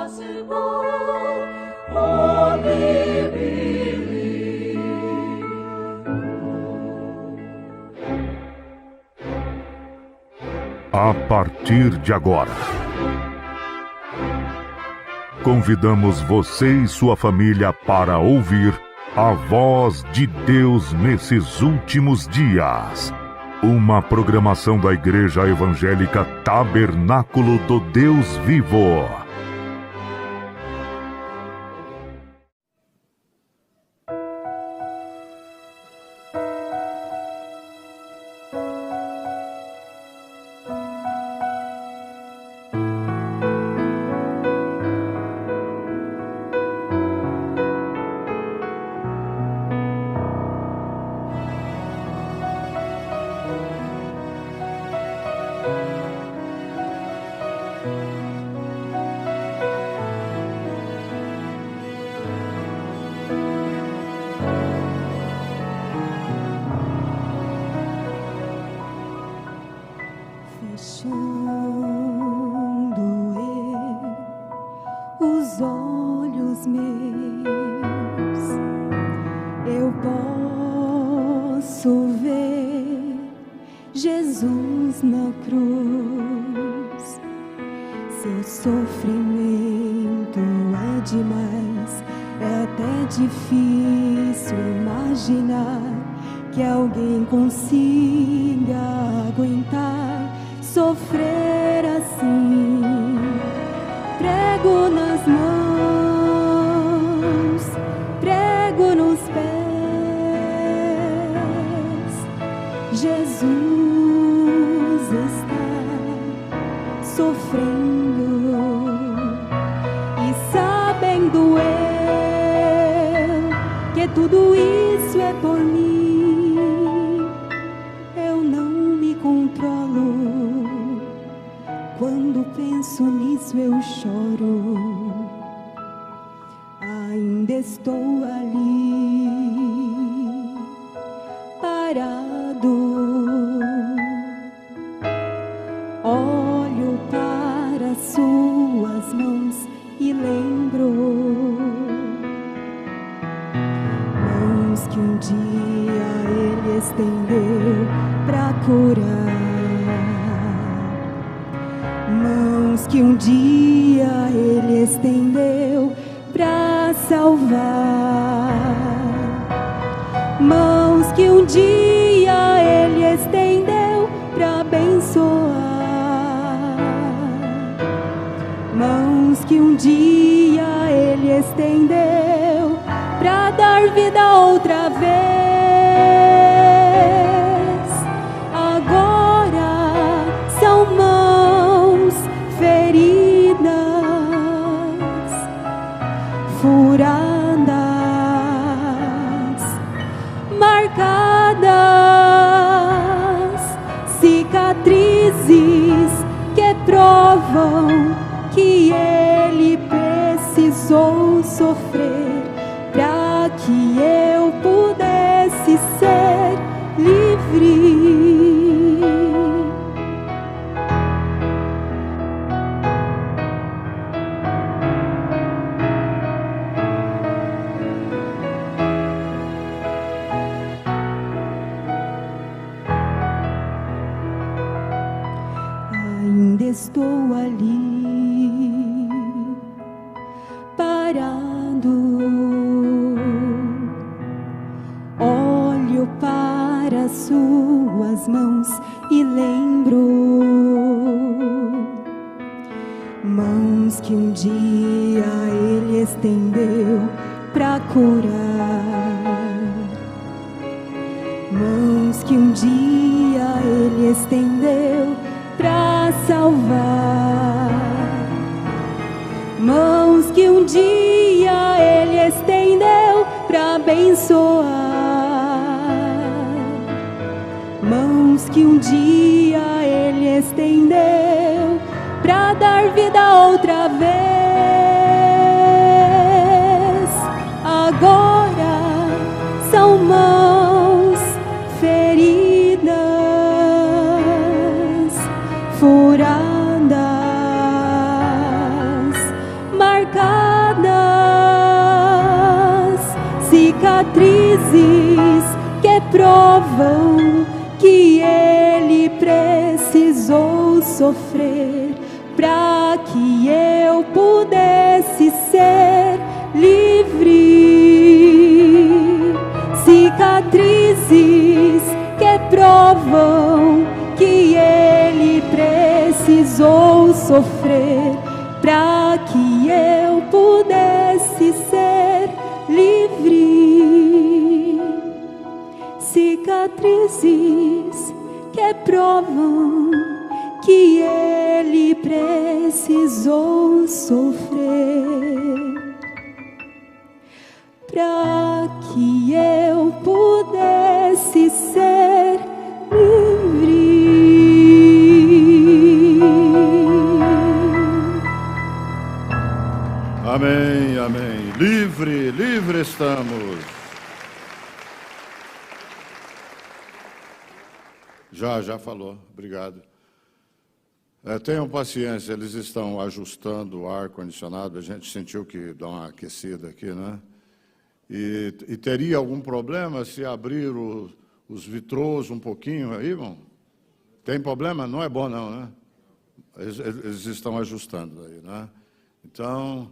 impossible. Only believe. A partir de agora, convidamos você e sua família para ouvir a voz de Deus nesses últimos dias. Uma programação da Igreja Evangélica Tabernáculo do Deus Vivo. Os olhos meus, eu posso ver Jesus na cruz. Seu sofrimento é demais, é até difícil imaginar que alguém consiga aguentar sofrer assim. Prego nas mãos, prego nos pés, Jesus está sofrendo, e sabendo eu que tudo isso é por mim, eu não me controlo. Quando penso nisso eu choro. Ainda estou ali, parado. Olho para suas mãos e lembro mãos que um dia ele estendeu para curar. Mãos que um dia ele estendeu para salvar. Mãos que um dia ele estendeu para abençoar. Mãos que um dia ele estendeu para dar vida outra vez. Agora são mãos feridas, furadas, marcadas, cicatrizes que provam que ele precisou sofrer para que eu pudesse ser livre. Ainda estou ali, parado. Olho para suas mãos e lembro mãos que um dia ele estendeu para curar. Mãos que um dia ele estendeu para salvar. Mãos que um dia ele estendeu para abençoar. Mãos que um dia ele estendeu para dar vida outra vez. Agora são mãos feridas, furadas, marcadas, sofrer, para que eu pudesse ser livre. Cicatrizes que provam que ele precisou sofrer, para que eu pudesse ser livre. Cicatrizes que provam que ele precisou sofrer, para que eu pudesse ser livre. Amém, amém. Livre, livre estamos. Já falou, obrigado. Tenham paciência, eles estão ajustando o ar-condicionado, a gente sentiu que dá uma aquecida aqui, né? E teria algum problema se abrir os vitrôs um pouquinho aí, irmão? Tem problema? Não é bom não, né? Eles estão ajustando aí, né? Então,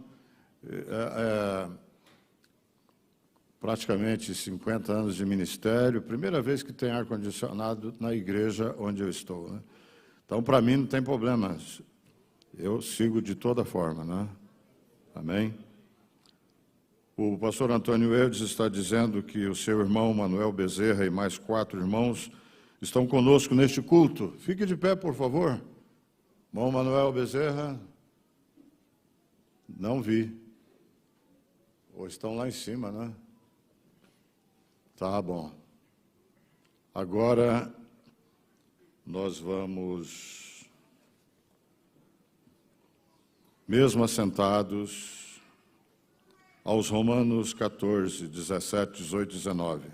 praticamente 50 anos de ministério, primeira vez que tem ar-condicionado na igreja onde eu estou, né? Então, para mim, não tem problema. Eu sigo de toda forma, né? Amém? O pastor Antônio Eudes está dizendo que o seu irmão Manuel Bezerra e mais 4 irmãos estão conosco neste culto. Fique de pé, por favor. Irmão Manuel Bezerra, não vi. Ou estão lá em cima, né? Tá bom. Agora nós vamos, mesmo assentados, aos Romanos 14, 17, 18 e 19.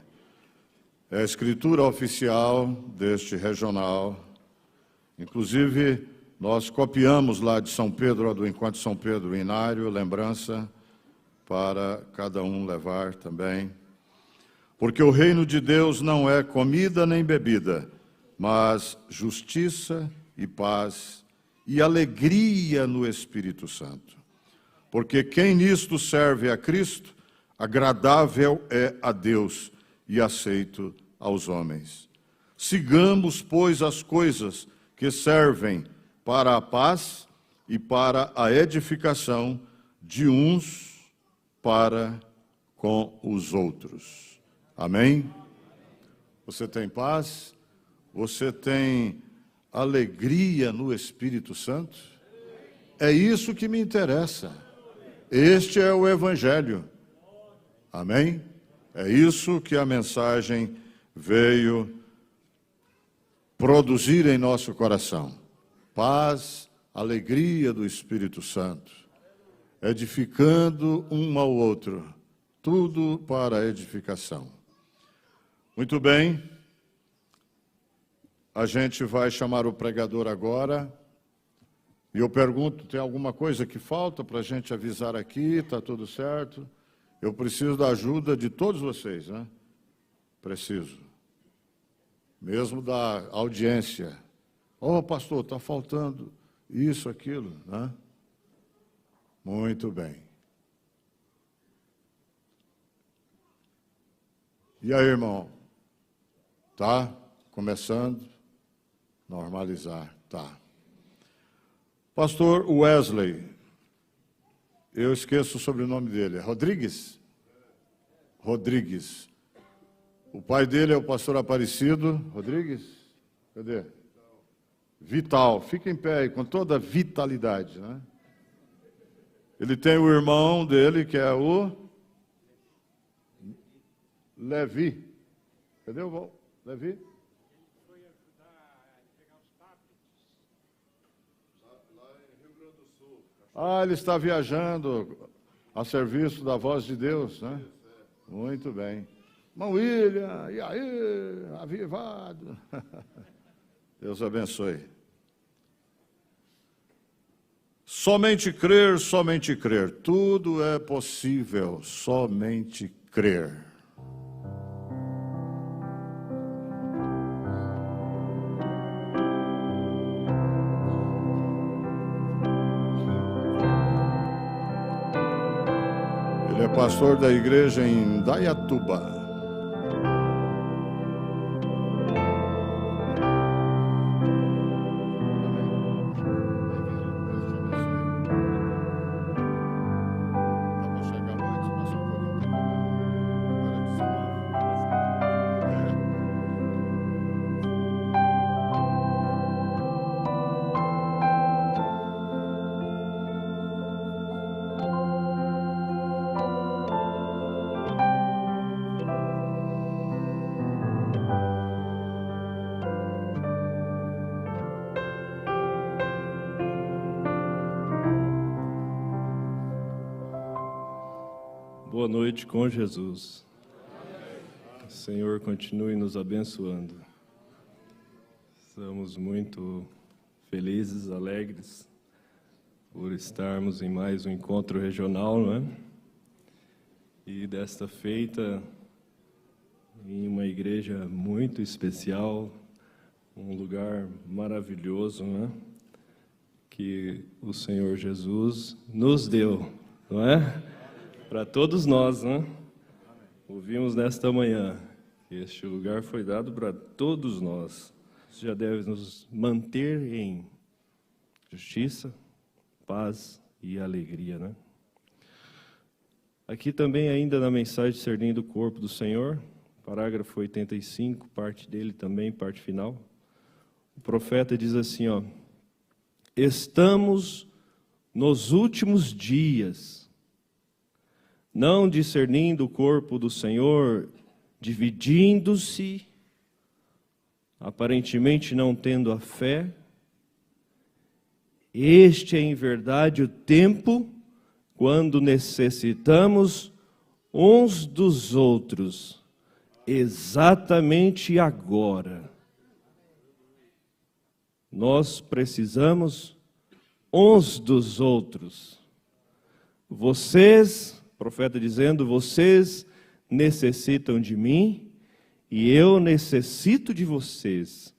É a escritura oficial deste regional. Inclusive, nós copiamos lá de São Pedro, do Encontro de São Pedro, o inário, lembrança, para cada um levar também. Porque o reino de Deus não é comida nem bebida, mas justiça e paz e alegria no Espírito Santo. Porque quem nisto serve a Cristo, agradável é a Deus e aceito aos homens. Sigamos, pois, as coisas que servem para a paz e para a edificação de uns para com os outros. Amém? Você tem paz? Você tem alegria no Espírito Santo? É isso que me interessa. Este é o Evangelho. Amém? É isso que a mensagem veio produzir em nosso coração. Paz, alegria do Espírito Santo, edificando um ao outro, tudo para a edificação. Muito bem, a gente vai chamar o pregador agora, e eu pergunto, tem alguma coisa que falta para a gente avisar aqui? Está tudo certo? Eu preciso da ajuda de todos vocês, né? Preciso. Mesmo da audiência. Oh, pastor, está faltando isso, aquilo, né? Muito bem. E aí, irmão? Tá? Começando? Normalizar, tá. Pastor Wesley, eu esqueço o sobrenome dele, Rodrigues? Rodrigues. O pai dele é o pastor Aparecido. Rodrigues? Cadê? Vital. Fica em pé aí, com toda a vitalidade, né? Ele tem o irmão dele, que é o Levi. Cadê o Levi? Ah, ele está viajando a serviço da Voz de Deus, né? Muito bem. Irmão William, e aí, avivado. Deus abençoe. Somente crer, tudo é possível, somente crer. é pastor da igreja em Dayatuba. Boa noite com Jesus. O Senhor continue nos abençoando. Estamos muito felizes, alegres por estarmos em mais um encontro regional, não é? E desta feita, em uma igreja muito especial, um lugar maravilhoso, não é? Que o Senhor Jesus nos deu, não é? Para todos nós, né? Ouvimos nesta manhã que este lugar foi dado para todos nós. Isso já deve nos manter em justiça, paz e alegria, né? Aqui também ainda na mensagem discernindo o corpo do Senhor, parágrafo 85, parte dele também, parte final. O profeta diz assim, ó: estamos nos últimos dias, não discernindo o corpo do Senhor, dividindo-se, aparentemente não tendo a fé. Este é, em verdade, o tempo quando necessitamos uns dos outros, exatamente agora. Nós precisamos uns dos outros. Vocês, profeta dizendo, vocês necessitam de mim e eu necessito de vocês.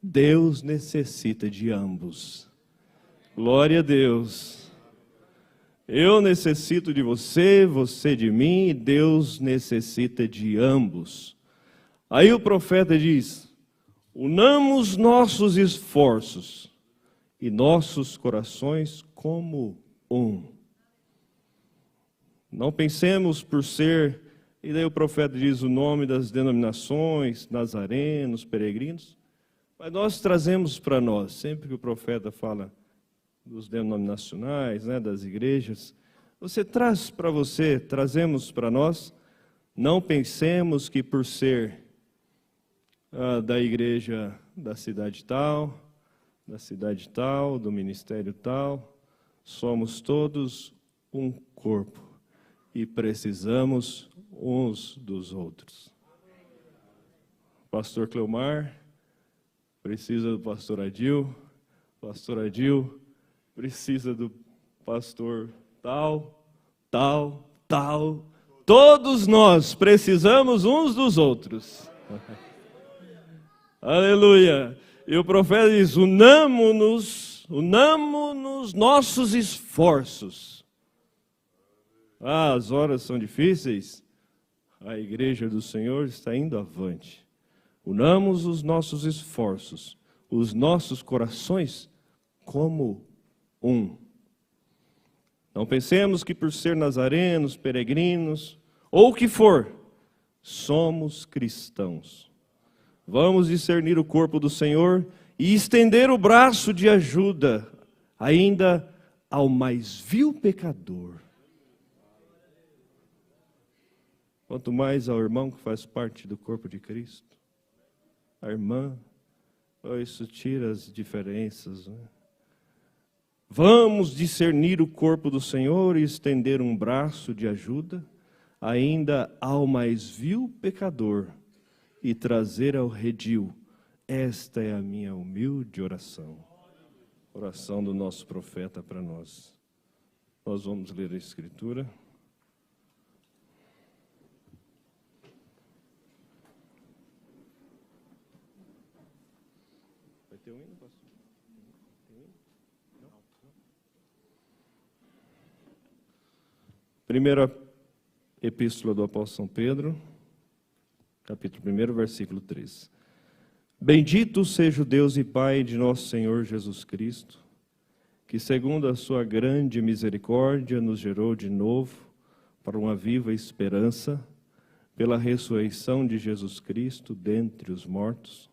Deus necessita de ambos. Glória a Deus. Eu necessito de você, você de mim, e Deus necessita de ambos. Aí o profeta diz: unamos nossos esforços e nossos corações como um. Não pensemos por ser, e daí o profeta diz o nome das denominações, nazarenos, peregrinos, mas nós trazemos para nós, sempre que o profeta fala dos denominacionais, né, das igrejas, você traz para você, trazemos para nós, não pensemos que por ser da igreja da cidade tal, do ministério tal, somos todos um corpo e precisamos uns dos outros. Pastor Cleomar precisa do pastor Adil precisa do pastor tal. Todos nós precisamos uns dos outros. Aleluia. E o profeta diz: unamo-nos nossos esforços. As horas são difíceis, a igreja do Senhor está indo avante. Unamos os nossos esforços, os nossos corações como um. Não pensemos que por ser nazarenos, peregrinos, ou o que for, somos cristãos. Vamos discernir o corpo do Senhor e estender o braço de ajuda ainda ao mais vil pecador. Quanto mais ao irmão que faz parte do corpo de Cristo, a irmã, isso tira as diferenças, né? Vamos discernir o corpo do Senhor e estender um braço de ajuda ainda ao mais vil pecador e trazer ao redil. Esta é a minha humilde oração. Oração do nosso profeta para nós. Nós vamos ler a Escritura. Vai ter um hino, pastor? Tem hino? Não. Epístola do Apóstolo São Pedro, capítulo 1, versículo 3. Bendito seja o Deus e Pai de nosso Senhor Jesus Cristo, que segundo a sua grande misericórdia nos gerou de novo para uma viva esperança, pela ressurreição de Jesus Cristo dentre os mortos,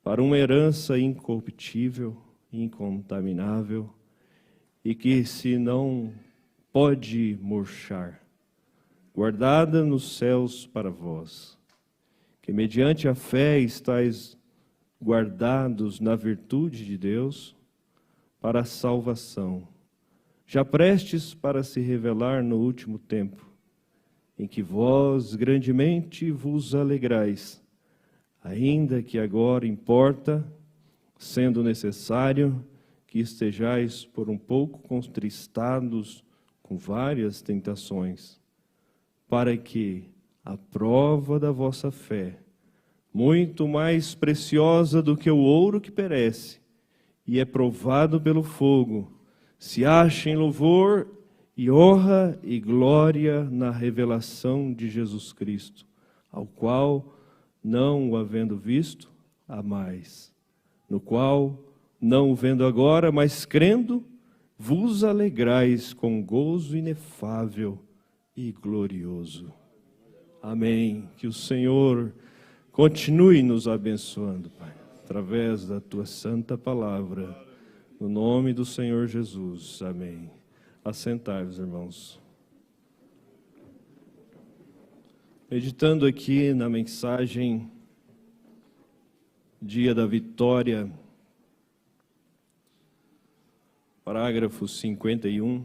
para uma herança incorruptível, incontaminável, e que se não pode murchar, guardada nos céus para vós, que mediante a fé estáis guardados na virtude de Deus para a salvação, já prestes para se revelar no último tempo, em que vós grandemente vos alegrais, ainda que agora importa, sendo necessário, que estejais por um pouco contristados com várias tentações, para que a prova da vossa fé, muito mais preciosa do que o ouro que perece e é provado pelo fogo, se ache em louvor e honra e glória na revelação de Jesus Cristo, ao qual, não o havendo visto, amais, no qual, não o vendo agora, mas crendo, vos alegrais com gozo inefável e glorioso. Amém. Que o Senhor continue nos abençoando, Pai, através da Tua santa palavra, no nome do Senhor Jesus. Amém. Assentai-vos, irmãos. Meditando aqui na mensagem Dia da Vitória, parágrafo 51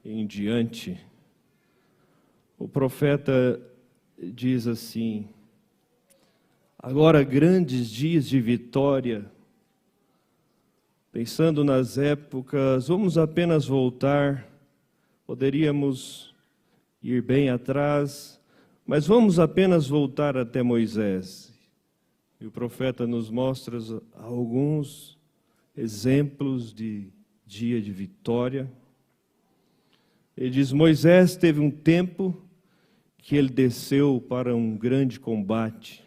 em diante, o profeta diz assim: agora grandes dias de vitória, pensando nas épocas, vamos apenas voltar, poderíamos ir bem atrás, mas vamos apenas voltar até Moisés. E o profeta nos mostra alguns exemplos de dia de vitória. Ele diz: Moisés teve um tempo que ele desceu para um grande combate,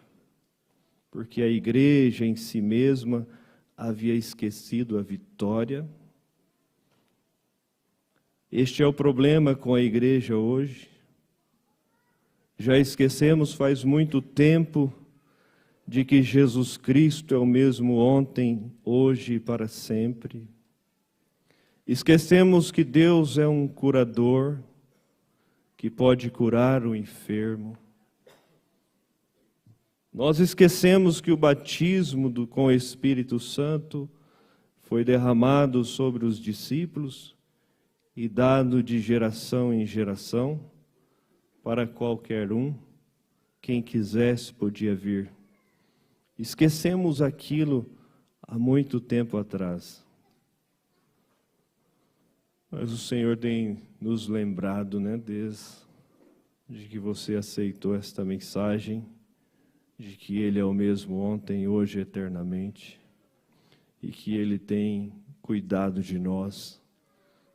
porque a igreja em si mesma havia esquecido a vitória. Este é o problema com a igreja hoje. Já esquecemos faz muito tempo de que Jesus Cristo é o mesmo ontem, hoje e para sempre. Esquecemos que Deus é um curador, que pode curar o enfermo. Nós esquecemos que o batismo com o Espírito Santo foi derramado sobre os discípulos e dado de geração em geração para qualquer um, quem quisesse podia vir. Esquecemos aquilo há muito tempo atrás. Mas o Senhor tem nos lembrado, desde que você aceitou esta mensagem, de que Ele é o mesmo ontem, hoje e eternamente, e que Ele tem cuidado de nós,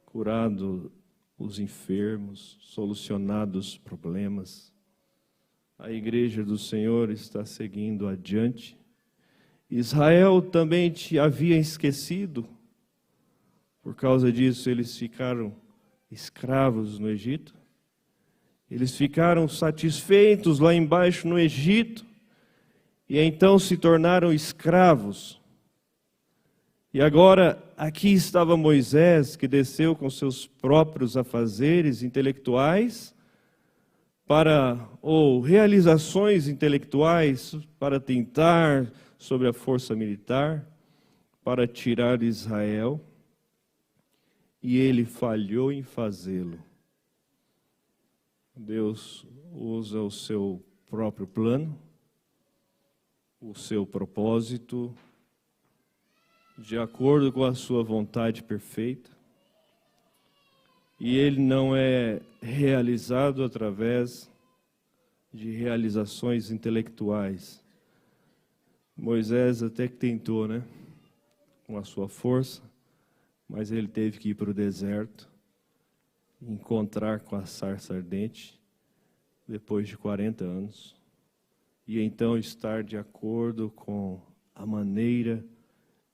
curado os enfermos, solucionado os problemas. A igreja do Senhor está seguindo adiante. Israel também te havia esquecido. Por causa disso, eles ficaram escravos no Egito. Eles ficaram satisfeitos lá embaixo no Egito. E então se tornaram escravos. E agora, aqui estava Moisés, que desceu com seus próprios afazeres intelectuais, ou realizações intelectuais, para tentar sobre a força militar, para tirar Israel. E ele falhou em fazê-lo. Deus usa o seu próprio plano, o seu propósito, de acordo com a sua vontade perfeita. E ele não é realizado através de realizações intelectuais. Moisés até que tentou, com a sua força, mas ele teve que ir para o deserto. encontrar com a sarça ardente depois de 40 anos e então estar de acordo com a maneira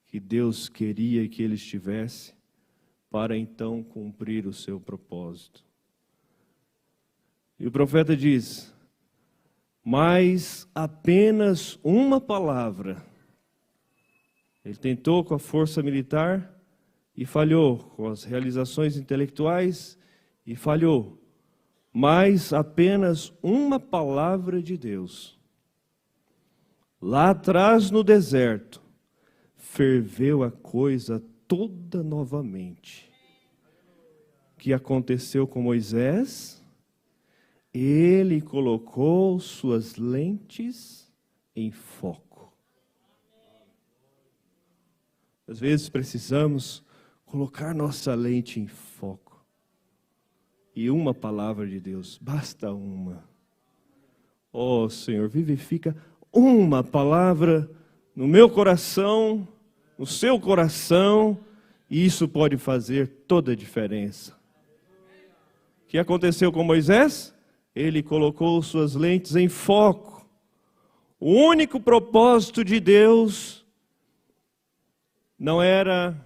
que Deus queria que ele estivesse para então cumprir o seu propósito. E o profeta diz: mas apenas uma palavra. Ele tentou com a força militar e falhou, com as realizações intelectuais e falhou. Mas apenas uma palavra de Deus. Lá atrás no deserto, ferveu a coisa toda novamente. O que aconteceu com Moisés? Ele colocou suas lentes em foco. Às vezes precisamos colocar nossa lente em foco. E uma palavra de Deus, basta uma. Oh, Senhor, vivifica uma palavra no meu coração, no seu coração, e isso pode fazer toda a diferença. O que aconteceu com Moisés? Ele colocou suas lentes em foco. O único propósito de Deus não era,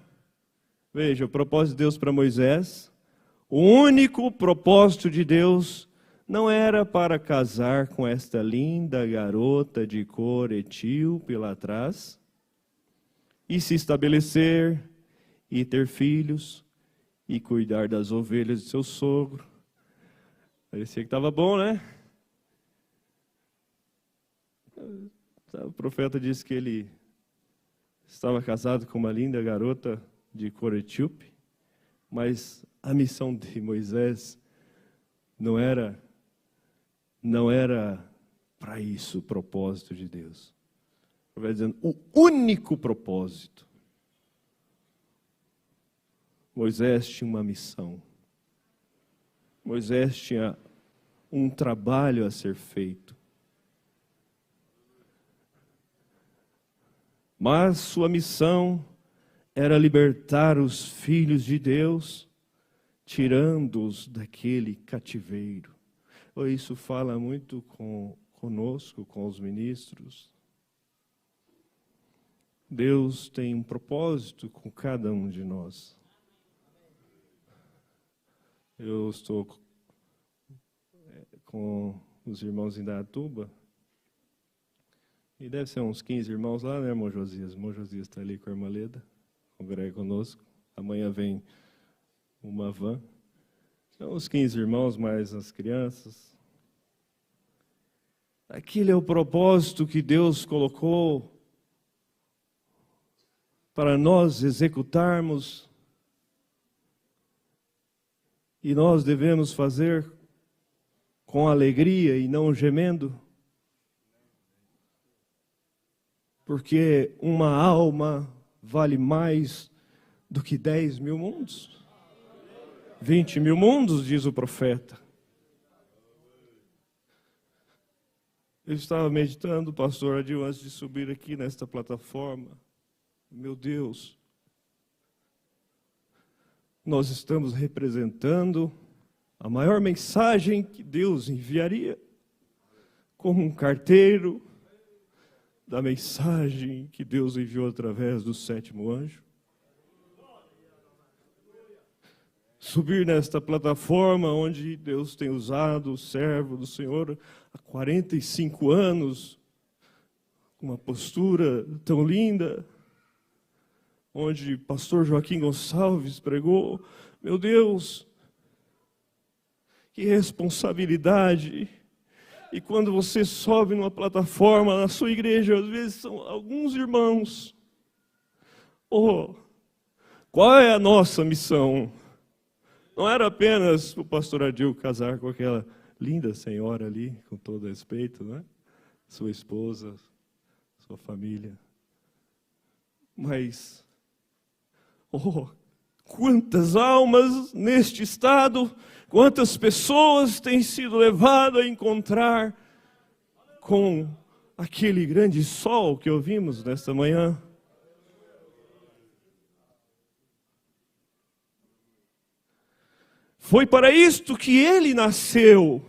veja, o propósito de Deus para Moisés, o único propósito de Deus não era para casar com esta linda garota de cor etíope lá atrás, e se estabelecer, e ter filhos, e cuidar das ovelhas de seu sogro. Parecia que estava bom, né? O profeta disse que ele estava casado com uma linda garota de cor etíope, mas a missão de Moisés não era para isso o propósito de Deus. O profeta dizendo, o único propósito. Moisés tinha uma missão. Moisés tinha um trabalho a ser feito. Mas sua missão era libertar os filhos de Deus, tirando-os daquele cativeiro. Isso fala muito conosco, com os ministros. Deus tem um propósito com cada um de nós. Eu estou com os irmãos em Indaiatuba, e deve ser uns 15 irmãos lá, né, irmão Josias? O irmão Josias está ali com a irmã Leda, congrega conosco. Amanhã vem uma van. Então, os 15 irmãos, mais as crianças. Aquele é o propósito que Deus colocou para nós executarmos. E nós devemos fazer com alegria e não gemendo. Porque uma alma vale mais do que 10 mil mundos. 20 mil mundos, diz o profeta. Eu estava meditando, pastor Adil, antes de subir aqui nesta plataforma. Meu Deus, nós estamos representando a maior mensagem que Deus enviaria, como um carteiro da mensagem que Deus enviou através do 7º anjo. Subir nesta plataforma onde Deus tem usado o servo do Senhor há 45 anos, com uma postura tão linda, onde pastor Joaquim Gonçalves pregou. Meu Deus, que responsabilidade! E quando você sobe numa plataforma na sua igreja, às vezes são alguns irmãos. Oh, qual é a nossa missão? Não era apenas o pastor Adil casar com aquela linda senhora ali, com todo respeito, né? Sua esposa, sua família. Mas, oh, quantas almas neste estado, quantas pessoas têm sido levadas a encontrar com aquele grande sol que ouvimos nesta manhã. Foi para isto que ele nasceu.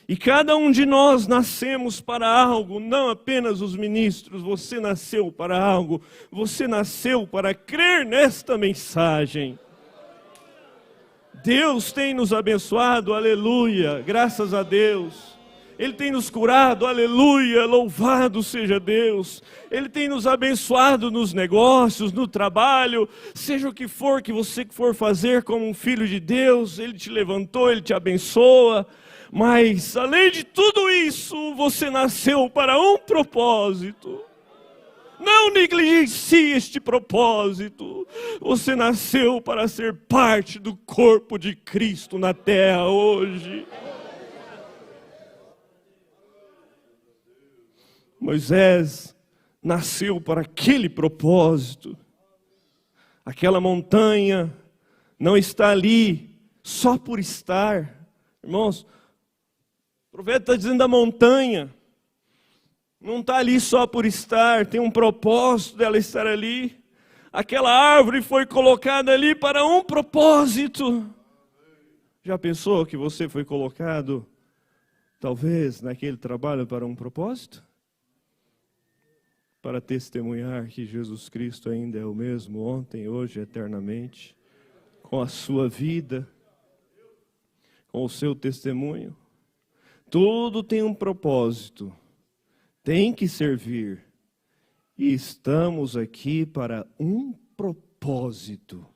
E cada um de nós nascemos para algo, não apenas os ministros. Você nasceu para algo. Você nasceu para crer nesta mensagem. Deus tem nos abençoado, aleluia, graças a Deus. Ele tem nos curado, aleluia, louvado seja Deus. Ele tem nos abençoado nos negócios, no trabalho, seja o que for que você for fazer como um filho de Deus, Ele te levantou, Ele te abençoa. Mas, além de tudo isso, você nasceu para um propósito. Não negligencie este propósito. Você nasceu para ser parte do corpo de Cristo na terra hoje. Moisés nasceu para aquele propósito. Aquela montanha não está ali só por estar. Irmãos, o profeta está dizendo da montanha. Não está ali só por estar, tem um propósito dela estar ali. Aquela árvore foi colocada ali para um propósito. Já pensou que você foi colocado, talvez, naquele trabalho para um propósito? Para testemunhar que Jesus Cristo ainda é o mesmo ontem, hoje, eternamente, com a sua vida, com o seu testemunho. Tudo tem um propósito, tem que servir. E estamos aqui para um propósito.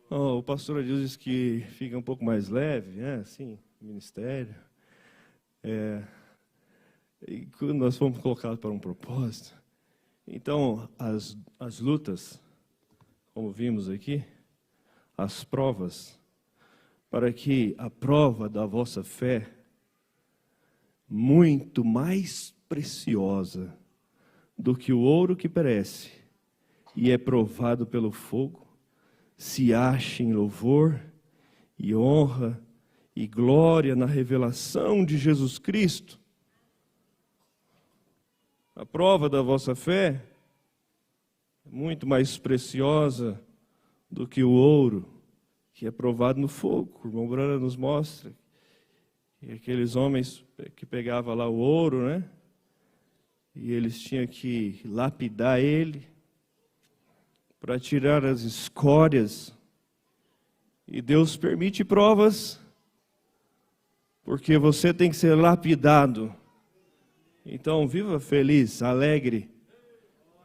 O pastor Adilson diz que fica um pouco mais leve, né? Assim, ministério. E quando nós fomos colocados para um propósito, então as lutas, como vimos aqui, as provas, para que a prova da vossa fé, muito mais preciosa do que o ouro que perece e é provado pelo fogo, se ache em louvor e honra e glória na revelação de Jesus Cristo. A prova da vossa fé é muito mais preciosa do que o ouro que é provado no fogo. O irmão Brana nos mostra que aqueles homens que pegavam lá o ouro, né? E eles tinham que lapidar ele para tirar as escórias. E Deus permite provas, porque você tem que ser lapidado. Então, viva feliz, alegre,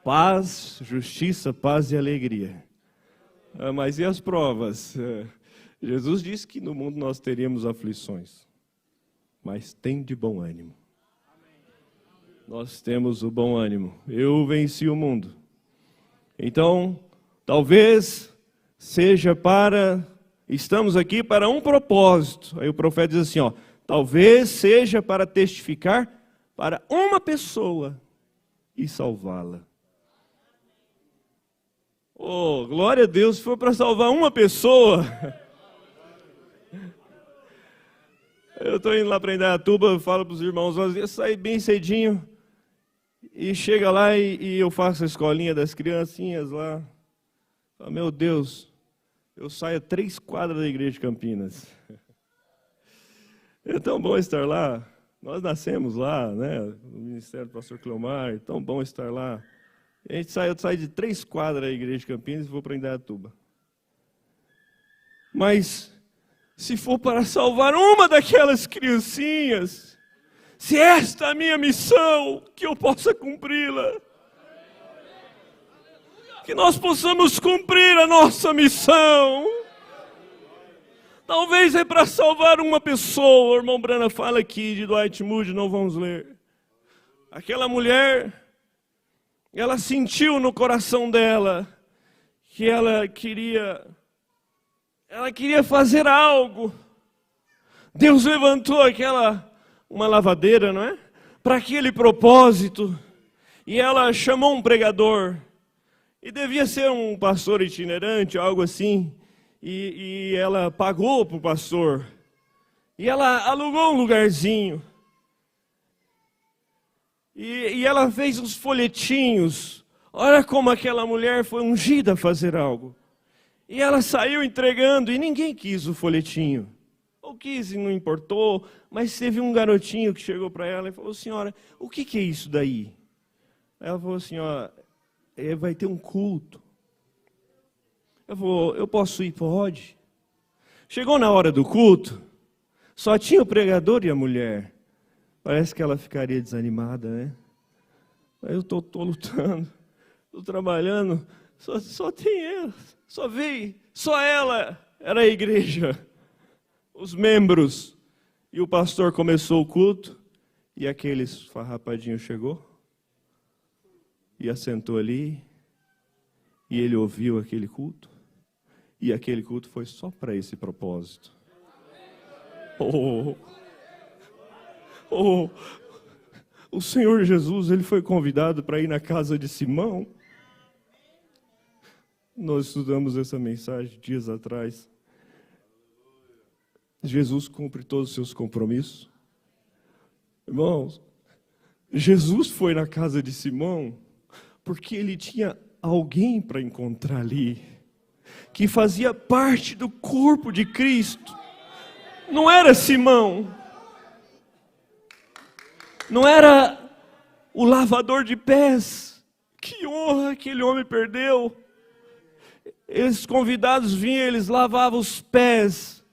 paz, justiça, paz e alegria. Mas e as provas? Jesus disse que no mundo nós teríamos aflições, mas tem de bom ânimo. Nós temos o bom ânimo. Eu venci o mundo. Então, talvez seja estamos aqui para um propósito. Aí o profeta diz assim, talvez seja para testificar para uma pessoa e salvá-la. Oh, glória a Deus, se for para salvar uma pessoa. Eu estou indo lá para Indaiatuba, eu falo para os irmãos, eu saio bem cedinho e chega lá e eu faço a escolinha das criancinhas lá. Meu Deus, eu saio a 3 quadras da igreja de Campinas. É tão bom estar lá. Nós nascemos lá, né? No ministério do pastor Cleomar, é tão bom estar lá. A gente eu saio de 3 quadras da igreja de Campinas e vou para Indaiatuba. Mas, se for para salvar uma daquelas criancinhas, se esta é a minha missão, que eu possa cumpri-la. Que nós possamos cumprir a nossa missão. Talvez é para salvar uma pessoa. O irmão Brana fala aqui de Dwight Moody, não vamos ler. Aquela mulher, ela sentiu no coração dela que ela queria fazer algo. Deus levantou uma lavadeira, não é? Para aquele propósito. E ela chamou um pregador. E devia ser um pastor itinerante, algo assim. E ela pagou para o pastor. E ela alugou um lugarzinho. E ela fez uns folhetinhos. Olha como aquela mulher foi ungida a fazer algo. E ela saiu entregando e ninguém quis o folhetinho. Ou quis e não importou, mas teve um garotinho que chegou para ela e falou: senhora, o que é isso daí? Ela falou assim: ó, vai ter um culto. Eu falei: eu posso ir? Pode. Chegou na hora do culto, só tinha o pregador e a mulher. Parece que ela ficaria desanimada, né? Eu estou lutando, estou trabalhando, só tem ela, só ela era a igreja, os membros. E o pastor começou o culto, e aquele farrapadinho chegou, e assentou ali, e ele ouviu aquele culto, e aquele culto foi só para esse propósito. O Senhor Jesus, ele foi convidado para ir na casa de Simão. Nós estudamos essa mensagem dias atrás. Jesus cumpre todos os seus compromissos. Irmãos, Jesus foi na casa de Simão porque ele tinha alguém para encontrar ali, que fazia parte do corpo de Cristo. Não era Simão. Não era o lavador de pés. Que honra aquele homem perdeu. Esses convidados vinham, eles lavavam os pés.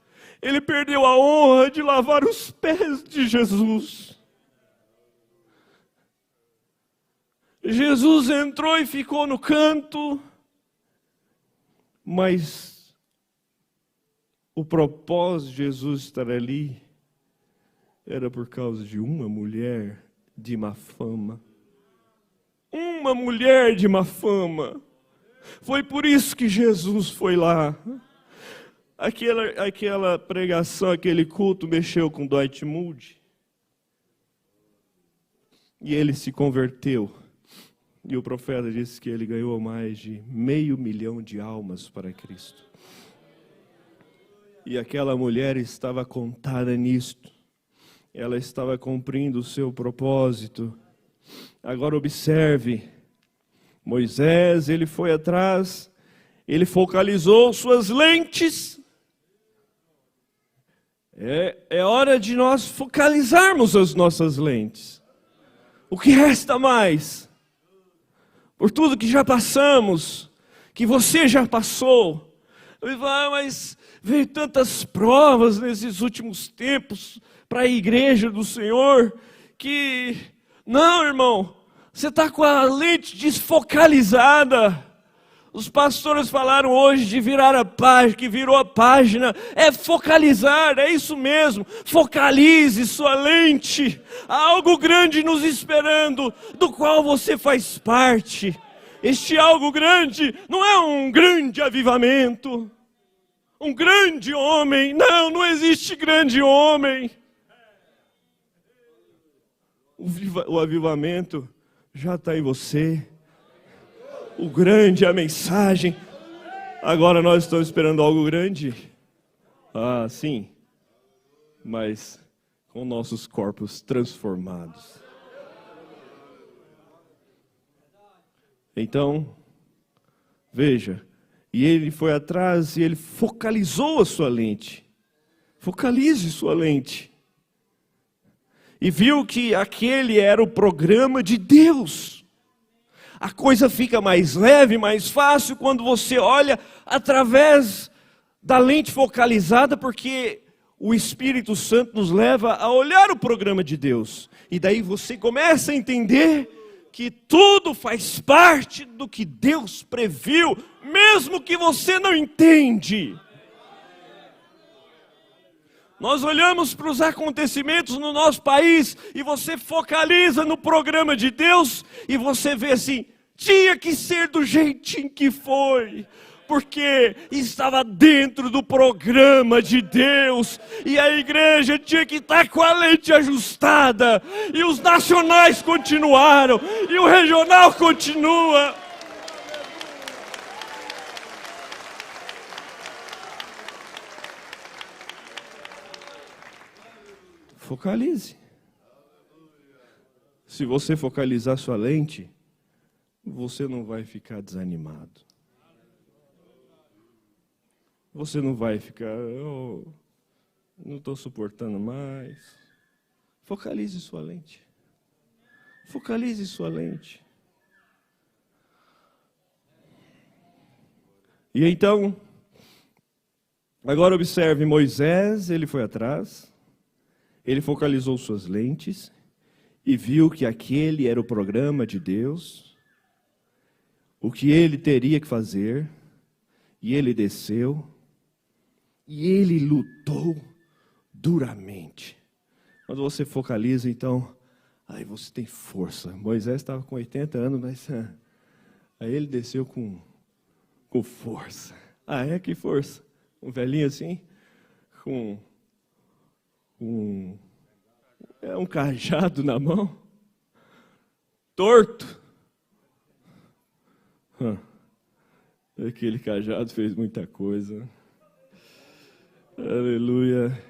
Ele perdeu a honra de lavar os pés de Jesus. Jesus entrou e ficou no canto, mas o propósito de Jesus estar ali era por causa de uma mulher de má fama. Uma mulher de má fama. Foi por isso que Jesus foi lá. Aquela pregação, aquele culto mexeu com Dwight Moody. E ele se converteu. E o profeta disse que ele ganhou mais de 500 mil de almas para Cristo. E aquela mulher estava contada nisto. Ela estava cumprindo o seu propósito. Agora observe, Moisés, ele foi atrás, ele focalizou suas lentes. É hora de nós focalizarmos as nossas lentes. O que resta mais? Por tudo que já passamos, que você já passou. Mas veio tantas provas nesses últimos tempos para a igreja do Senhor, que, não, irmão, você está com a lente desfocalizada. Os pastores falaram hoje de virar a página, que virou a página, é focalizar, é isso mesmo, focalize sua lente, há algo grande nos esperando, do qual você faz parte. Este algo grande não é um grande avivamento, um grande homem, não existe grande homem. O avivamento já está em você. O grande, a mensagem. Agora nós estamos esperando algo grande. Ah, sim. Mas com nossos corpos transformados. Então, veja. E ele foi atrás e ele focalizou a sua lente. Focalize sua lente. E viu que aquele era o programa de Deus. A coisa fica mais leve, mais fácil quando você olha através da lente focalizada, porque o Espírito Santo nos leva a olhar o programa de Deus. E daí você começa a entender que tudo faz parte do que Deus previu, mesmo que você não entende. Nós olhamos para os acontecimentos no nosso país e você focaliza no programa de Deus e você vê assim, tinha que ser do jeitinho que foi, porque estava dentro do programa de Deus e a igreja tinha que estar com a lente ajustada e os nacionais continuaram e o regional continua. Focalize. Se você focalizar sua lente, você não vai ficar desanimado. Você não vai ficar, não estou suportando mais. Focalize sua lente. Focalize sua lente. E então, agora observe, Moisés, ele foi atrás, ele focalizou suas lentes e viu que aquele era o programa de Deus, o que ele teria que fazer, e ele desceu, e ele lutou duramente. Quando você focaliza, então, aí você tem força. Moisés estava com 80 anos, mas aí ele desceu com força. Que força? Um velhinho assim, com um cajado na mão, torto. Aquele cajado fez muita coisa. Aleluia.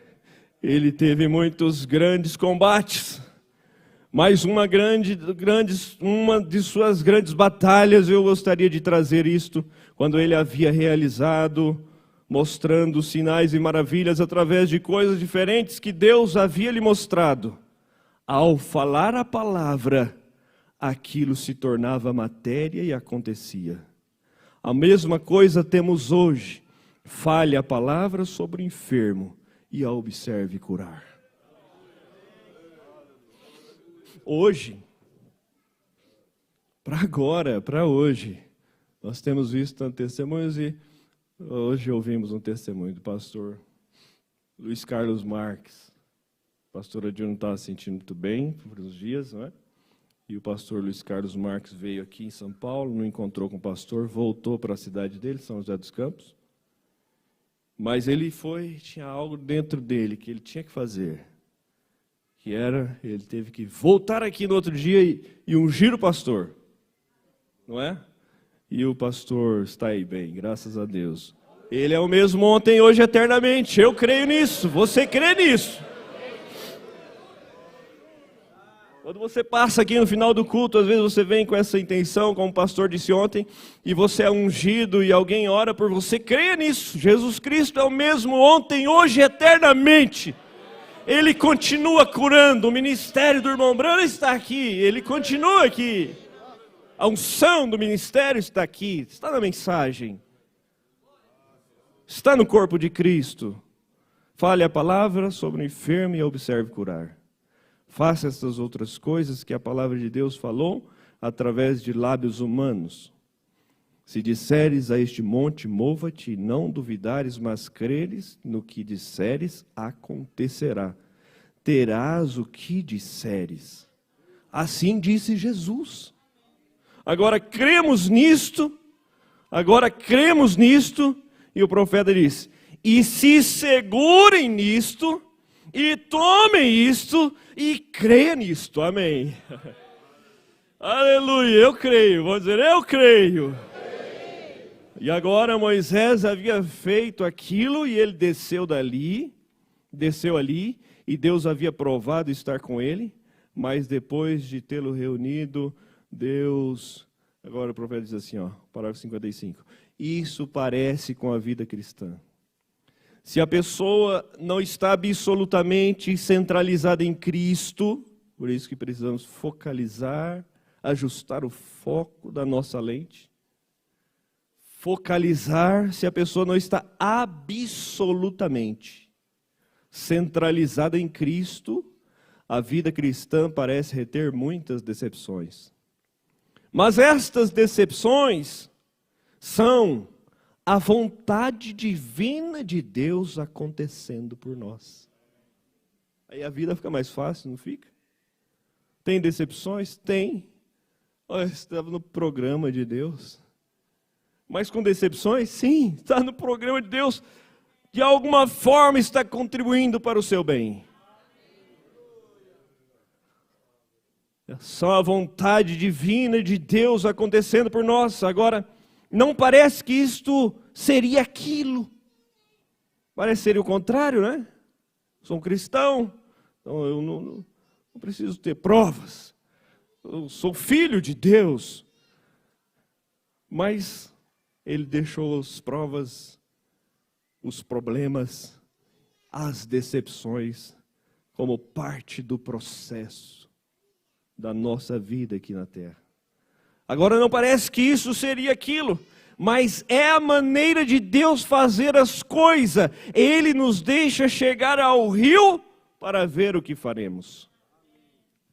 Ele teve muitos grandes combates. Mas uma de suas grandes batalhas, eu gostaria de trazer isto, quando ele havia realizado, mostrando sinais e maravilhas através de coisas diferentes que Deus havia lhe mostrado. Ao falar a palavra, aquilo se tornava matéria e acontecia. A mesma coisa temos hoje. Fale a palavra sobre o enfermo e a observe curar. Hoje, para agora, para hoje, nós temos visto tantos testemunhos e hoje ouvimos um testemunho do pastor Luiz Carlos Marques. A pastora Dil não estava se sentindo muito bem por uns dias, não é? E o pastor Luiz Carlos Marques veio aqui em São Paulo, não encontrou com o pastor, voltou para a cidade dele, São José dos Campos. Mas ele tinha algo dentro dele que ele tinha que fazer. Ele teve que voltar aqui no outro dia e ungir o pastor. Não é? E o pastor está aí bem, graças a Deus. Ele é o mesmo ontem, hoje, eternamente. Eu creio nisso. Você crê nisso? Quando você passa aqui no final do culto, às vezes você vem com essa intenção, como o pastor disse ontem, e você é ungido e alguém ora por você, creia nisso. Jesus Cristo é o mesmo ontem, hoje, eternamente. Ele continua curando. O ministério do irmão Brano está aqui. Ele continua aqui. A unção do ministério está aqui. Está na mensagem. Está no corpo de Cristo. Fale a palavra sobre o enfermo e observe curar. Faça essas outras coisas que a palavra de Deus falou através de lábios humanos. Se disseres a este monte, mova-te, e não duvidares, mas creres no que disseres, acontecerá. Terás o que disseres. Assim disse Jesus. Agora cremos nisto, e o profeta diz, e se segurem nisto, e tomem isto, e creia nisto. Amém. Aleluia, eu creio. Vamos dizer, eu creio. E agora Moisés havia feito aquilo e ele desceu ali, e Deus havia provado estar com ele, mas depois de tê-lo reunido, Deus... Agora o profeta diz assim, parágrafo 55. Isso parece com a vida cristã. Se a pessoa não está absolutamente centralizada em Cristo, por isso que precisamos focalizar, ajustar o foco da nossa lente, focalizar se a pessoa não está absolutamente centralizada em Cristo, a vida cristã parece reter muitas decepções. Mas estas decepções são a vontade divina de Deus acontecendo por nós. Aí a vida fica mais fácil, não fica? Tem decepções? Tem. Olha, estava no programa de Deus. Mas com decepções? Sim, está no programa de Deus. De alguma forma está contribuindo para o seu bem. É só a vontade divina de Deus acontecendo por nós. Agora, não parece que isto seria aquilo. Parece ser o contrário, né? Sou um cristão, então eu não preciso ter provas. Eu sou filho de Deus. Mas ele deixou as provas os problemas, as decepções, como parte do processo da nossa vida aqui na terra. Agora não parece que isso seria aquilo, mas é a maneira de Deus fazer as coisas. Ele nos deixa chegar ao rio para ver o que faremos.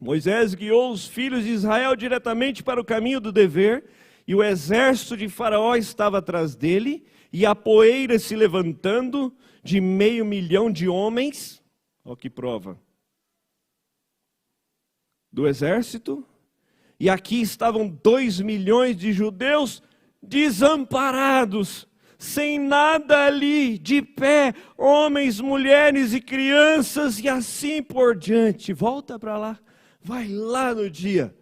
Moisés guiou os filhos de Israel diretamente para o caminho do dever, e o exército de Faraó estava atrás dele, e a poeira se levantando de 500.000 de homens. Olha que prova. Do exército. E aqui estavam 2 milhões de judeus desamparados, sem nada ali, de pé, homens, mulheres e crianças, e assim por diante. Volta para lá, vai lá no dia.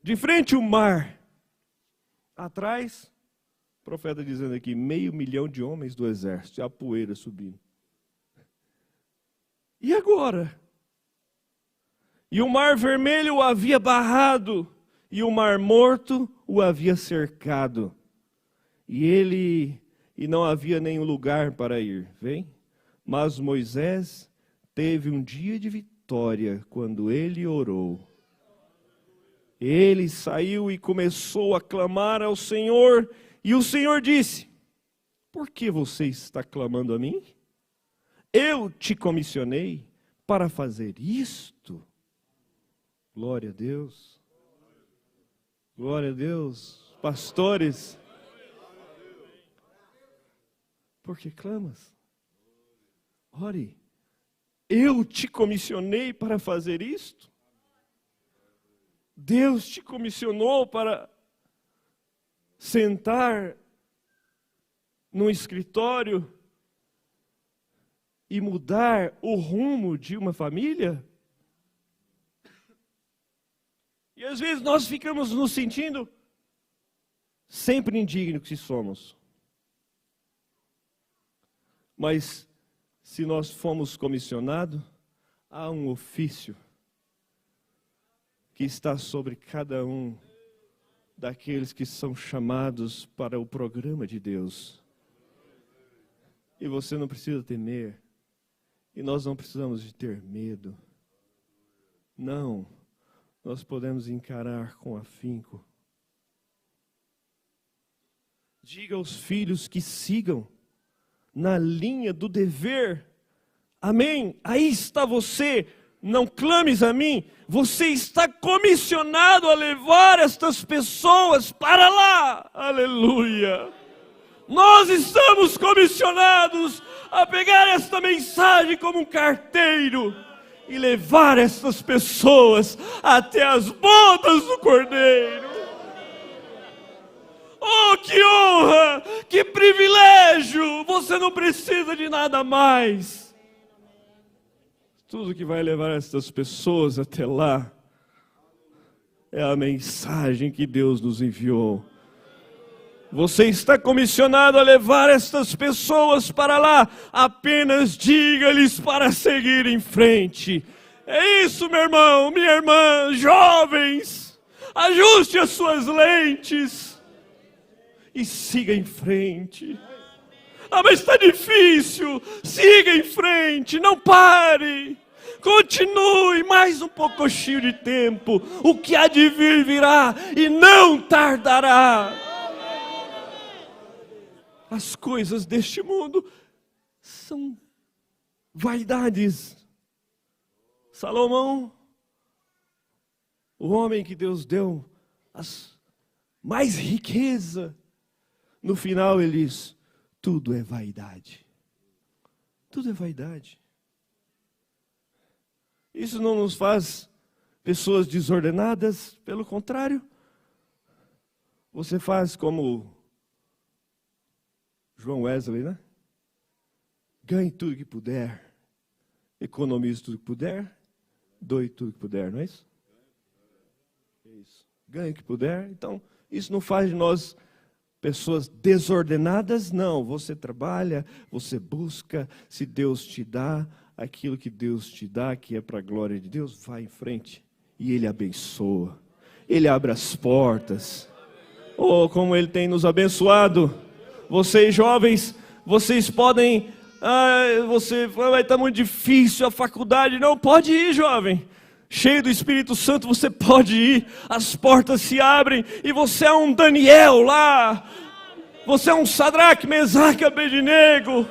De frente o mar, atrás, o profeta dizendo aqui, 500.000 de homens do exército, e a poeira subindo. E agora? E o mar vermelho o havia barrado, e o mar morto o havia cercado. E não havia nenhum lugar para ir, vem? Mas Moisés teve um dia de vitória quando ele orou. Ele saiu e começou a clamar ao Senhor, e o Senhor disse: por que você está clamando a mim? Eu te comissionei para fazer isto. Glória a Deus. Glória a Deus. Pastores, por que clamas? Ore. Eu te comissionei para fazer isto? Deus te comissionou para sentar num escritório e mudar o rumo de uma família? E às vezes nós ficamos nos sentindo sempre indignos que somos. Mas se nós fomos comissionados, há um ofício que está sobre cada um daqueles que são chamados para o programa de Deus. E você não precisa temer. E nós não precisamos de ter medo. Não. Nós podemos encarar com afinco. Diga aos filhos que sigam na linha do dever. Amém? Aí está você. Não clames a mim. Você está comissionado a levar estas pessoas para lá. Aleluia. Nós estamos comissionados a pegar esta mensagem como um carteiro e levar essas pessoas até as bodas do Cordeiro. Oh, que honra, que privilégio! Você não precisa de nada mais. Tudo que vai levar essas pessoas até lá é a mensagem que Deus nos enviou. Você está comissionado a levar estas pessoas para lá. Apenas diga-lhes para seguir em frente. É isso, meu irmão, minha irmã, jovens. Ajuste as suas lentes e siga em frente. Ah, mas está difícil. Siga em frente, não pare. Continue mais um pouquinho de tempo. O que há de vir virá e não tardará. As coisas deste mundo são vaidades. Salomão, o homem que Deus deu mais riqueza, no final ele diz: tudo é vaidade. Tudo é vaidade. Isso não nos faz pessoas desordenadas, pelo contrário. Você faz como João Wesley, né? Ganhe tudo que puder, economize tudo que puder, doe tudo que puder, não é isso? É isso. Ganhe o que puder. Então, isso não faz de nós pessoas desordenadas, não. Você trabalha, você busca, se Deus te dá aquilo que Deus te dá, que é para a glória de Deus, vai em frente. E Ele abençoa. Ele abre as portas. Oh, como Ele tem nos abençoado. Vocês jovens, vocês podem... você vai estar muito difícil a faculdade. Não, pode ir, jovem. Cheio do Espírito Santo, você pode ir. As portas se abrem e você é um Daniel lá. Você é um Sadraque, Mesaque, Abednego.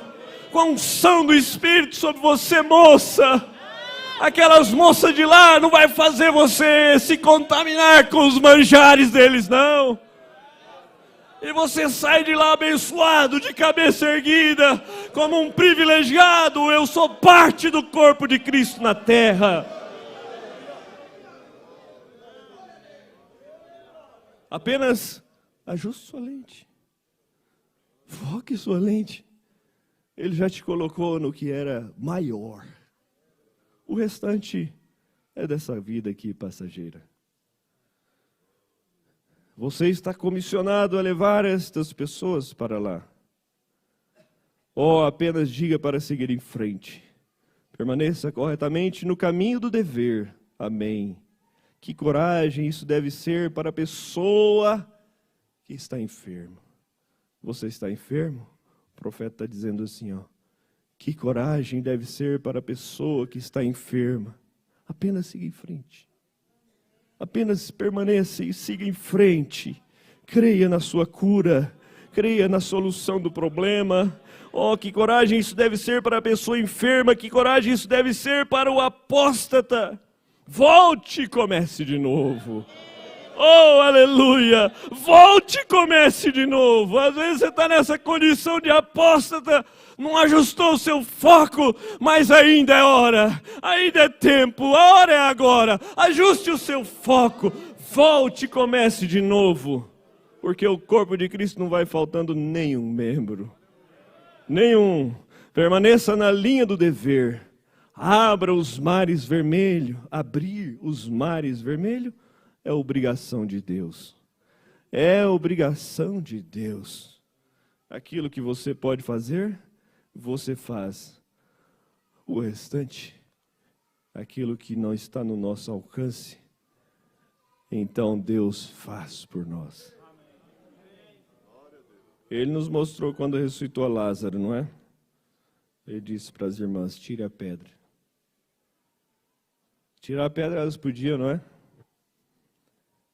Com a unção do Espírito sobre você, moça. Aquelas moças de lá não vai fazer você se contaminar com os manjares deles, não. E você sai de lá abençoado, de cabeça erguida, como um privilegiado. Eu sou parte do corpo de Cristo na terra. Apenas ajuste sua lente. Foque sua lente. Ele já te colocou no que era maior. O restante é dessa vida aqui passageira. Você está comissionado a levar estas pessoas para lá. Ou apenas diga para seguir em frente. Permaneça corretamente no caminho do dever. Amém. Que coragem isso deve ser para a pessoa que está enferma. Você está enfermo? O profeta está dizendo assim, ó. Que coragem deve ser para a pessoa que está enferma. Apenas siga em frente. Apenas permaneça e siga em frente. Creia na sua cura. Creia na solução do problema. Oh, que coragem isso deve ser para a pessoa enferma. Que coragem isso deve ser para o apóstata. Volte e comece de novo. Oh, aleluia. Volte e comece de novo. Às vezes você está nessa condição de apóstata. Não ajustou o seu foco, mas ainda é hora, ainda é tempo, a hora é agora. Ajuste o seu foco, volte e comece de novo. Porque o corpo de Cristo não vai faltando nenhum membro. Nenhum. Permaneça na linha do dever. Abra os mares vermelhos. Abrir os mares vermelhos é obrigação de Deus. É obrigação de Deus. Aquilo que você pode fazer, você faz. O restante, aquilo que não está no nosso alcance, então Deus faz por nós. Ele nos mostrou quando ressuscitou a Lázaro, não é? Ele disse para as irmãs, tire a pedra. Tirar a pedra elas podiam, não é?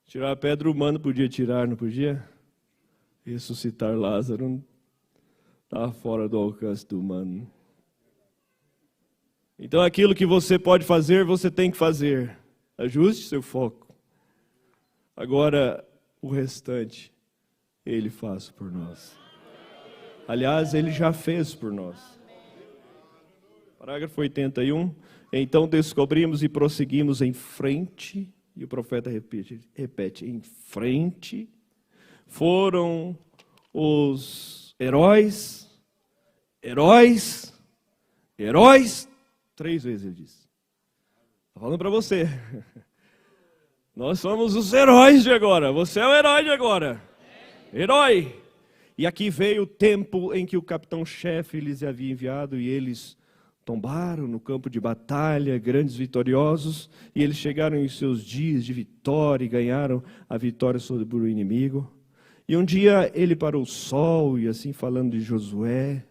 Tirar a pedra o humano podia tirar, não podia? Ressuscitar Lázaro estava fora do alcance do humano. Então aquilo que você pode fazer, você tem que fazer. Ajuste seu foco. Agora, o restante, Ele faz por nós. Aliás, Ele já fez por nós. Parágrafo 81. Então descobrimos e prosseguimos em frente. E o profeta repete, em frente. Foram os heróis. 3 vezes ele disse. Estou falando para você. Nós somos os heróis de agora. Você é o herói de agora. Herói. E aqui veio o tempo em que o capitão-chefe lhes havia enviado e eles tombaram no campo de batalha, grandes vitoriosos, e eles chegaram em seus dias de vitória e ganharam a vitória sobre o inimigo. E um dia ele parou o sol, e assim falando de Josué,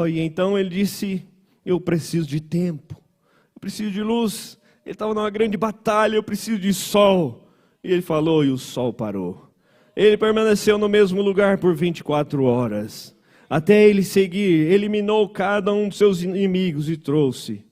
e então ele disse, eu preciso de tempo, eu preciso de luz. Ele estava numa grande batalha, eu preciso de sol. E ele falou e o sol parou. Ele permaneceu no mesmo lugar por 24 horas. Até ele seguir, eliminou cada um dos seus inimigos e trouxe.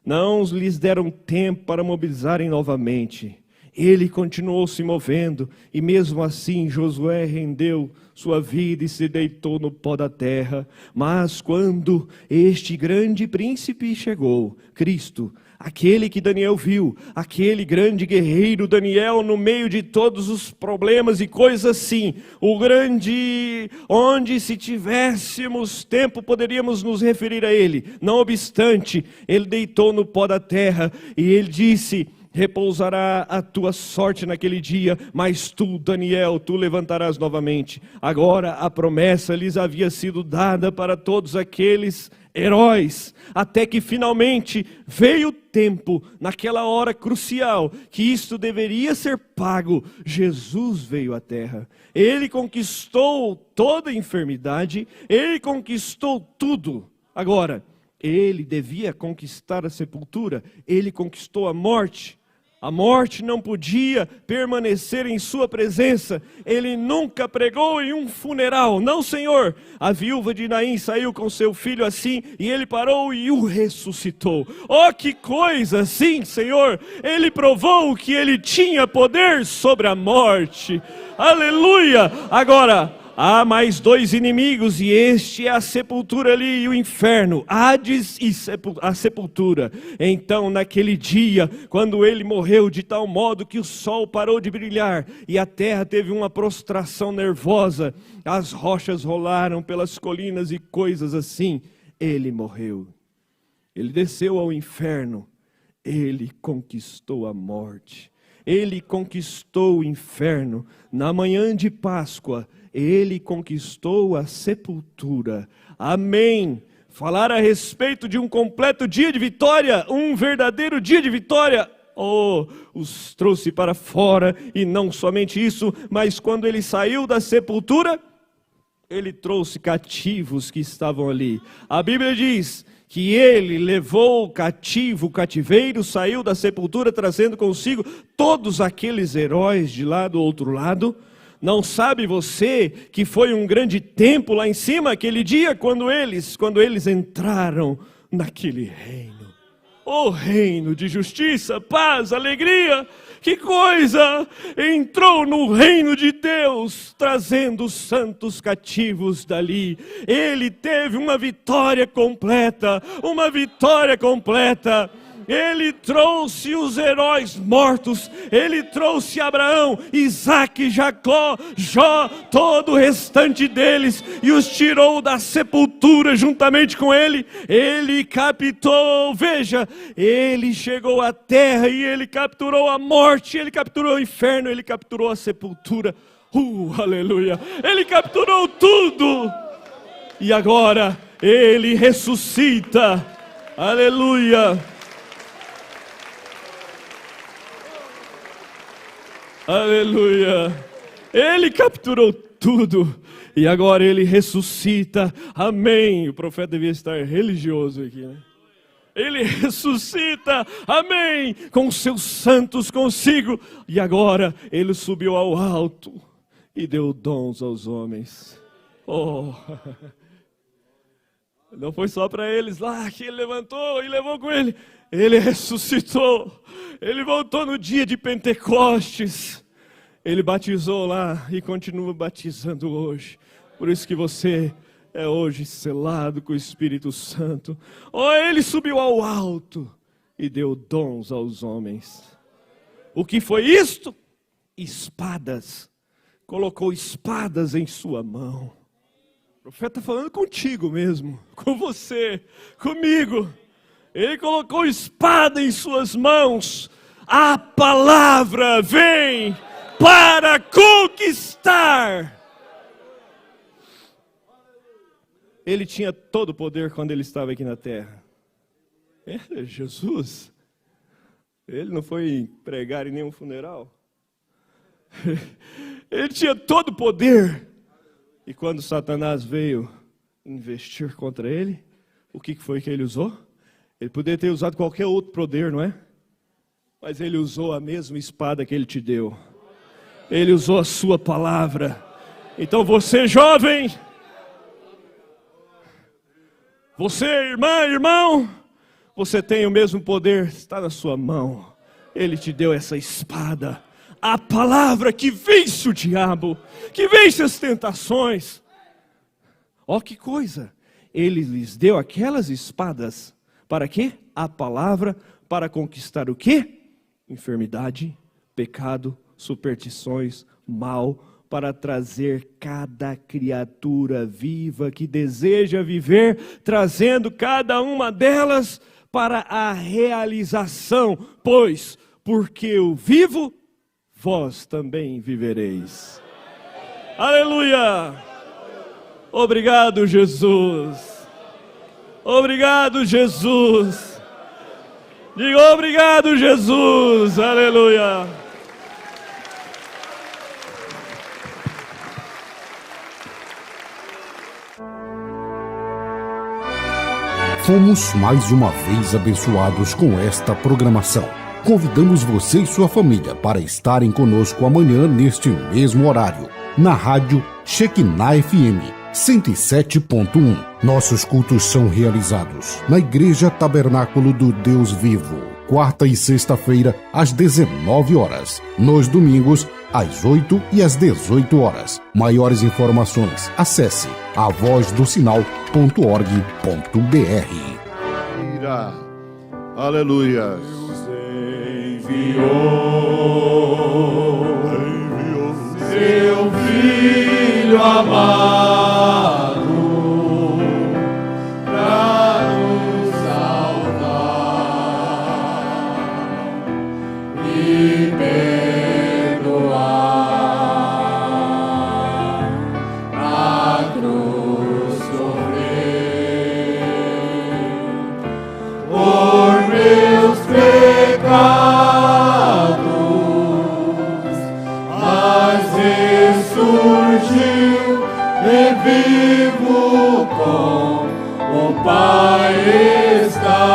Não lhes deram tempo para mobilizarem novamente. Ele continuou se movendo, e mesmo assim Josué rendeu sua vida e se deitou no pó da terra. Mas quando este grande príncipe chegou, Cristo, aquele que Daniel viu, aquele grande guerreiro Daniel no meio de todos os problemas e coisas assim, o grande, onde se tivéssemos tempo poderíamos nos referir a ele. Não obstante, ele deitou no pó da terra e ele disse, repousará a tua sorte naquele dia, mas tu, Daniel, tu levantarás novamente. Agora a promessa lhes havia sido dada para todos aqueles heróis, até que finalmente veio o tempo, naquela hora crucial, que isto deveria ser pago. Jesus veio à terra, ele conquistou toda a enfermidade, ele conquistou tudo. Agora, ele devia conquistar a sepultura, ele conquistou a morte. A morte não podia permanecer em sua presença. Ele nunca pregou em um funeral. Não, Senhor. A viúva de Naim saiu com seu filho assim, e ele parou e o ressuscitou. Oh, que coisa! Sim, Senhor. Ele provou que ele tinha poder sobre a morte. Aleluia! Agora, há mais dois inimigos, e este é a sepultura ali e o inferno, Hades e a sepultura. Então, naquele dia, quando ele morreu de tal modo que o sol parou de brilhar, e a terra teve uma prostração nervosa, as rochas rolaram pelas colinas e coisas assim, ele morreu. Ele desceu ao inferno, ele conquistou a morte, ele conquistou o inferno. Na manhã de Páscoa, ele conquistou a sepultura. Amém. Falar a respeito de um completo dia de vitória, um verdadeiro dia de vitória. Oh, os trouxe para fora, e não somente isso, mas quando ele saiu da sepultura, ele trouxe cativos que estavam ali. A Bíblia diz que ele levou cativo o cativeiro, saiu da sepultura trazendo consigo todos aqueles heróis de lá do outro lado. Não sabe você que foi um grande tempo lá em cima aquele dia quando eles entraram naquele reino? O reino de justiça, paz, alegria. Que coisa! Entrou no reino de Deus, trazendo os santos cativos dali. Ele teve uma vitória completa, uma vitória completa. Ele trouxe os heróis mortos, ele trouxe Abraão, Isaque, Jacó, Jó, todo o restante deles, e os tirou da sepultura juntamente com ele. Ele captou, veja, ele chegou à terra e ele capturou a morte, ele capturou o inferno, ele capturou a sepultura. Aleluia! Ele capturou tudo, e agora ele ressuscita. Aleluia! Aleluia! Ele capturou tudo e agora ele ressuscita. Amém! O profeta devia estar religioso aqui, né? Ele ressuscita, amém, com os seus santos consigo. E agora ele subiu ao alto e deu dons aos homens. Oh! Não foi só para eles lá que ele levantou e levou com ele. Ele ressuscitou. Ele voltou no dia de Pentecostes. Ele batizou lá e continua batizando hoje. Por isso que você é hoje selado com o Espírito Santo. Oh, ele subiu ao alto e deu dons aos homens. O que foi isto? Espadas. Colocou espadas em sua mão. O profeta está falando contigo mesmo, com você, comigo. Ele colocou espada em suas mãos. A palavra vem para conquistar. Ele tinha todo o poder quando ele estava aqui na terra. Jesus, ele não foi pregar em nenhum funeral. Ele tinha todo o poder. E quando Satanás veio investir contra ele, o que foi que ele usou? Ele poderia ter usado qualquer outro poder, não é? Mas ele usou a mesma espada que ele te deu. Ele usou a sua palavra. Então você, jovem, você, irmã, irmão, você tem o mesmo poder, está na sua mão. Ele te deu essa espada, a palavra que vence o diabo, que vence as tentações. Ó, que coisa! Ele lhes deu aquelas espadas, para quê? A palavra, para conquistar o quê? Enfermidade, pecado, superstições, mal, para trazer cada criatura viva que deseja viver, trazendo cada uma delas para a realização, pois porque eu vivo, vós também vivereis. Aleluia! Obrigado, Jesus. Obrigado, Jesus. Diga obrigado, Jesus. Aleluia. Fomos mais uma vez abençoados com esta programação. Convidamos você e sua família para estarem conosco amanhã neste mesmo horário, na rádio Shekinah FM 107.1. Nossos cultos são realizados na Igreja Tabernáculo do Deus Vivo, quarta e sexta-feira às 19 horas, nos domingos às 8 e às 18 horas. Maiores informações, acesse avozdosinal.org.br. Aleluia. Enviou seu Filho amado para nos salvar e perdoar. A cruz sofreu por meus pecados, mas ressurgiu e vivo com o Pai está,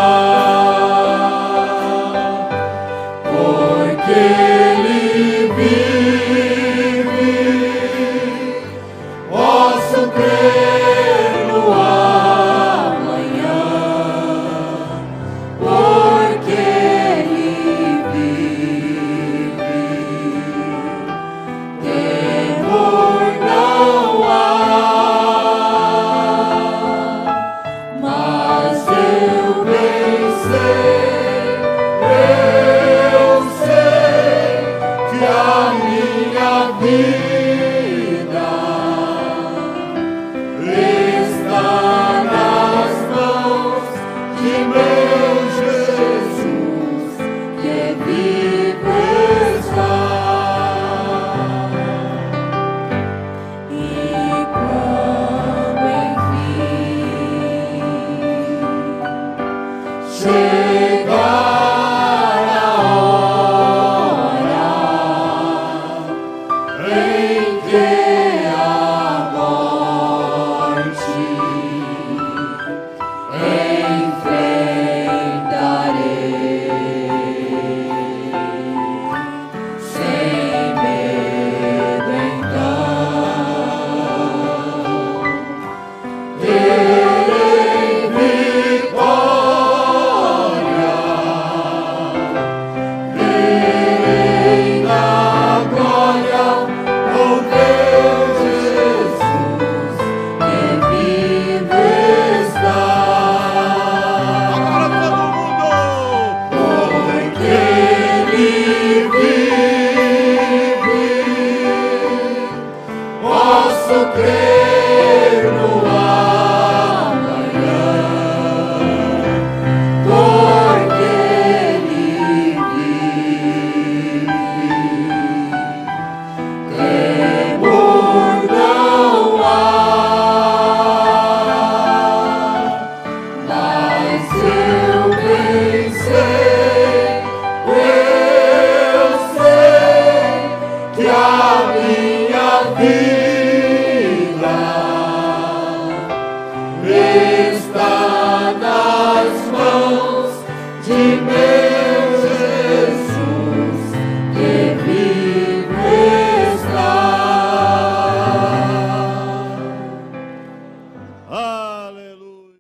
porque